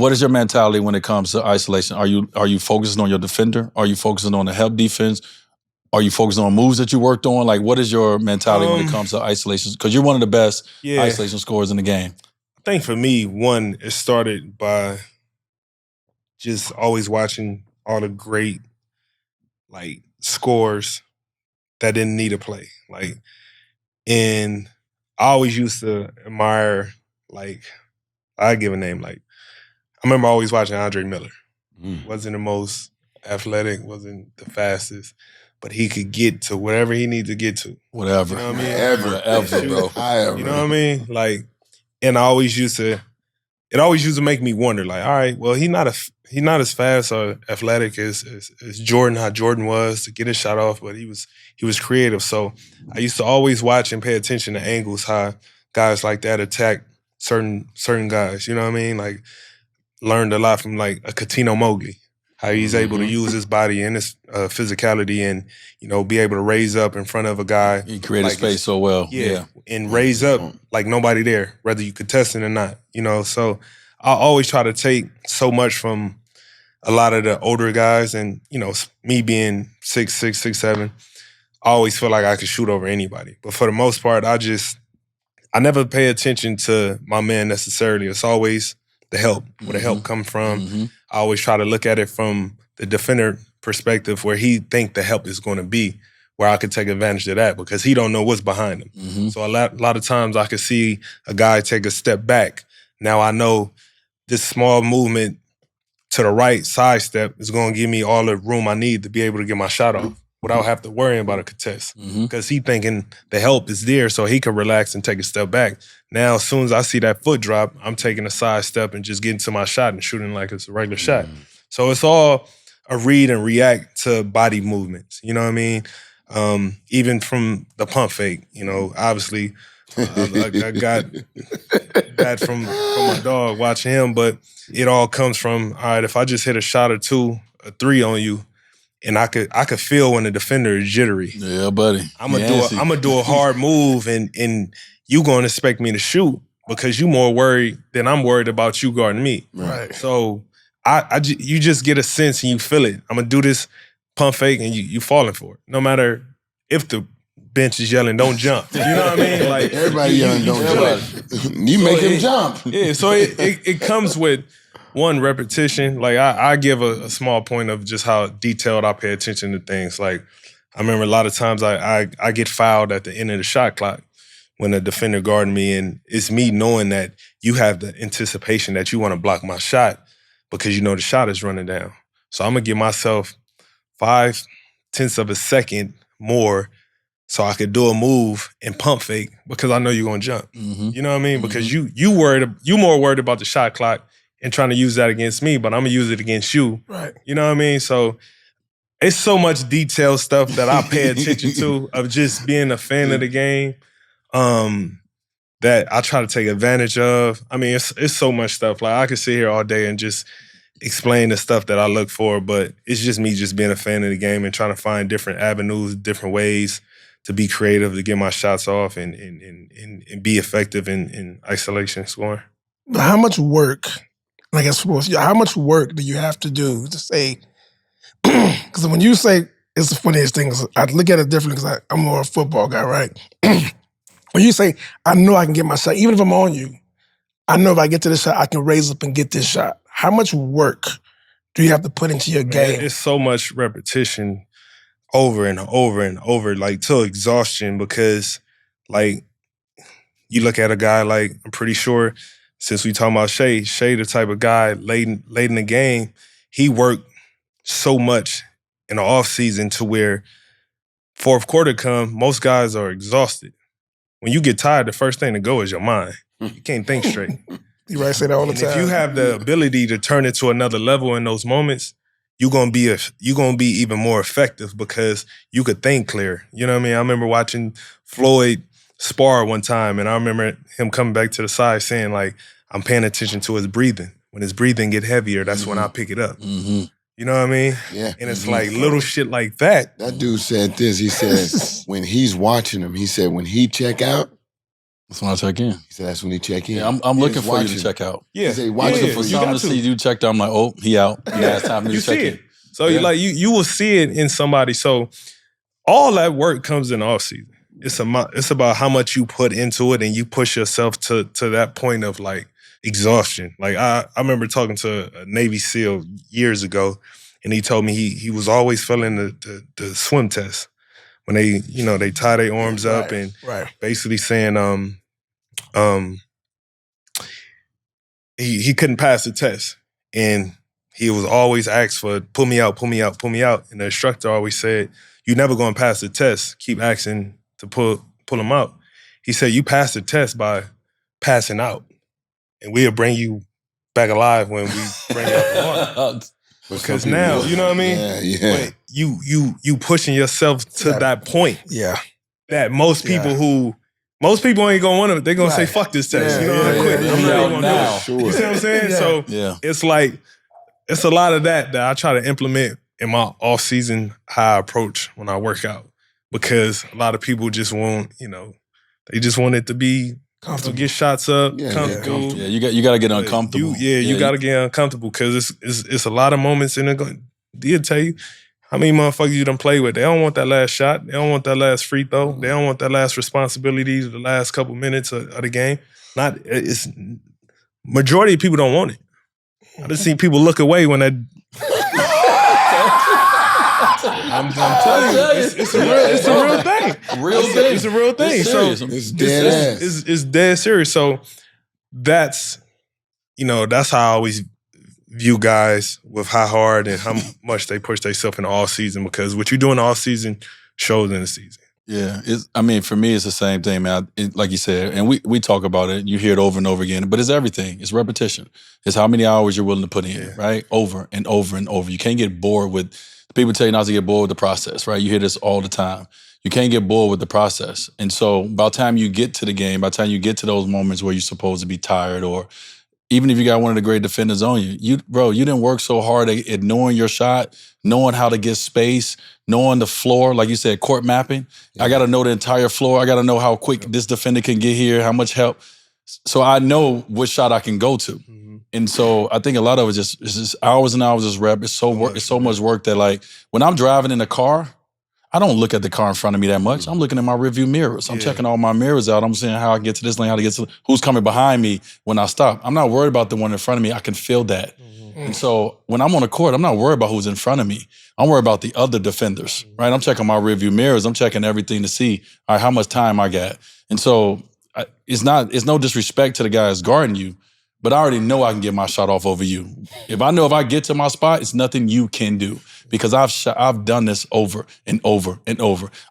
What is your mentality when it comes to isolation? Are you focusing on your defender? Are you focusing on the help defense? Are you focusing on moves that you worked on? Like, what is your mentality when it comes to isolation? Because you're one of the best isolation scorers in the game. I think for me, one, it started by just always watching all the great, like, scores that didn't need a play. Like, and I always used to admire, like, I give a name, like, I remember always watching Andre Miller. Wasn't the most athletic, wasn't the fastest, but he could get to whatever he needed to get to. Whatever. You know what I mean? Ever, bro. You know what I mean? Like, and it always used to make me wonder, like, all right, well, he's not as fast or athletic as Jordan, how Jordan was to get his shot off, but he was creative. So I used to always watch and pay attention to angles, how guys like that attack certain guys. You know what I mean? Like, learned a lot from, like, a Catino Mobley, how he's able to use his body and his physicality and, you know, be able to raise up in front of a guy. He created space so well. Yeah, and raise up like nobody there, whether you contesting or not, you know. So I always try to take so much from a lot of the older guys, and, you know, me being 6'6", 6'7", I always feel like I could shoot over anybody. But for the most part, I never pay attention to my man necessarily. It's always the help, where the help come from. I always try to look at it from the defender perspective, where he think the help is going to be, where I could take advantage of that because he don't know what's behind him. So a lot of times I could see a guy take a step back. Now I know this small movement to the right side step is going to give me all the room I need to be able to get my shot off without having to worry about a contest. Because he thinking the help is there so he can relax and take a step back. Now, as soon as I see that foot drop, I'm taking a side step and just getting to my shot and shooting like it's a regular shot. So it's all a read and react to body movements. You know what I mean? Even from the pump fake, you know, obviously I got that from my dog watching him, but it all comes from, all right, if I just hit a shot or two, a three on you, and I could feel when the defender is jittery. Yeah, buddy. I'm gonna do a hard move, and you gonna expect me to shoot because you more worried than I'm worried about you guarding me. Right. So you just get a sense and you feel it. I'm gonna do this pump fake, and you falling for it. No matter if the bench is yelling, don't jump. You know what I mean? Like, everybody yelling, don't jump. You make him jump. Yeah, so it comes with one repetition. Like, I give a small point of just how detailed I pay attention to things. Like, I remember a lot of times I get fouled at the end of the shot clock when a defender guarding me, and it's me knowing that you have the anticipation that you want to block my shot because you know the shot is running down. So I'm gonna give myself 0.5 of a second more so I could do a move and pump fake because I know you're gonna jump. You know what I mean? Because you more worried about the shot clock and trying to use that against me, but I'm gonna use it against you. Right. You know what I mean? So it's so much detailed stuff that I pay attention to of just being a fan of the game that I try to take advantage of. I mean, it's so much stuff. Like, I could sit here all day and just explain the stuff that I look for, but it's just me just being a fan of the game and trying to find different avenues, different ways to be creative, to get my shots off and be effective in isolation scoring. But how much work, I guess, how much work do you have to do to say, because when you say, it's the funniest thing, I look at it differently because I'm more a football guy, right? When you say, I know I can get my shot, even if I'm on you, I know if I get to this shot, I can raise up and get this shot. How much work do you have to put into your game? It's so much repetition over and over and over, like, till exhaustion, because, like, you look at a guy like, I'm pretty sure, since we talking about Shea the type of guy late in the game, he worked so much in the offseason to where fourth quarter come, most guys are exhausted. When you get tired, the first thing to go is your mind. You can't think straight. You right, say that all the time. If you have the ability to turn it to another level in those moments, you're gonna be even more effective because you could think clear. You know what I mean? I remember watching Floyd spar one time, and I remember him coming back to the side saying, like, I'm paying attention to his breathing. When his breathing get heavier, that's when I pick it up. You know what I mean? Yeah. And it's like little shit like that. That dude said this. He said when he's watching him, he said when he check out, That's when I check in. He said that's when he check in. Yeah, I'm looking for you to check out. Yeah. He said, I'm watch looking it for you someone got to see you checked out. I'm like, oh, he out. Yeah, it's time for me You to check see in. it. So Yeah. you will see it in somebody. So all that work comes in off season. It's about how much you put into it and you push yourself to that point of like exhaustion. Like I remember talking to a Navy SEAL years ago, and he told me he was always failing the swim test when they tie their arms up and basically saying he couldn't pass the test, and he was always asked for pull me out, and the instructor always said, "You're never going to pass the test. Keep asking to pull him out." He said, "You pass the test by passing out, and we'll bring you back alive when we bring you out the water." Because now, you know what I mean? Yeah. But you pushing yourself to that point. Yeah. That most people ain't gonna want to. They're gonna say, "Fuck this test." You know what I quit. I'm not even gonna do it. Sure. You see what I'm saying? So it's like it's a lot of that I try to implement in my off season how I approach when I work out, because a lot of people just want they just want it to be comfortable, get shots up, comfortable. Yeah, you got to get uncomfortable. You got to get uncomfortable because it's a lot of moments in it. They'll tell you how many motherfuckers you done play with. They don't want that last shot. They don't want that last free throw. They don't want that last responsibility, the last couple minutes of the game. It's majority of people don't want it. I just seen people look away when that. I'm telling you, it's a real thing. It's a real thing. It's so it's dead ass. It's dead serious. So that's how I always view guys with how hard and how much they push themselves in the off season, because what you do in the off season shows in the season. Yeah, for me, it's the same thing, man. Like you said, and we talk about it. You hear it over and over again, but it's everything. It's repetition. It's how many hours you're willing to put in, right? Over and over and over. You can't get bored with. People tell you not to get bored with the process, right? You hear this all the time. You can't get bored with the process. And so by the time you get to the game, by the time you get to those moments where you're supposed to be tired, or even if you got one of the great defenders on you, you didn't work so hard at knowing your shot, knowing how to get space, knowing the floor, like you said, court mapping. I got to know the entire floor. I got to know how quick this defender can get here, how much help. So I know what shot I can go to. And so I think a lot of it it's just hours and hours of rep. It's so much work that, like, when I'm driving in the car, I don't look at the car in front of me that much. I'm looking at my rearview mirrors. I'm checking all my mirrors out. I'm seeing how I get to this lane, how to get to who's coming behind me when I stop. I'm not worried about the one in front of me. I can feel that. And so when I'm on the court, I'm not worried about who's in front of me. I'm worried about the other defenders, right? I'm checking my rearview mirrors. I'm checking everything to see, all right, how much time I got. And so it's no disrespect to the guys guarding you, but I already know I can get my shot off over you. If I get to my spot, it's nothing you can do, because I've done this over and over and over.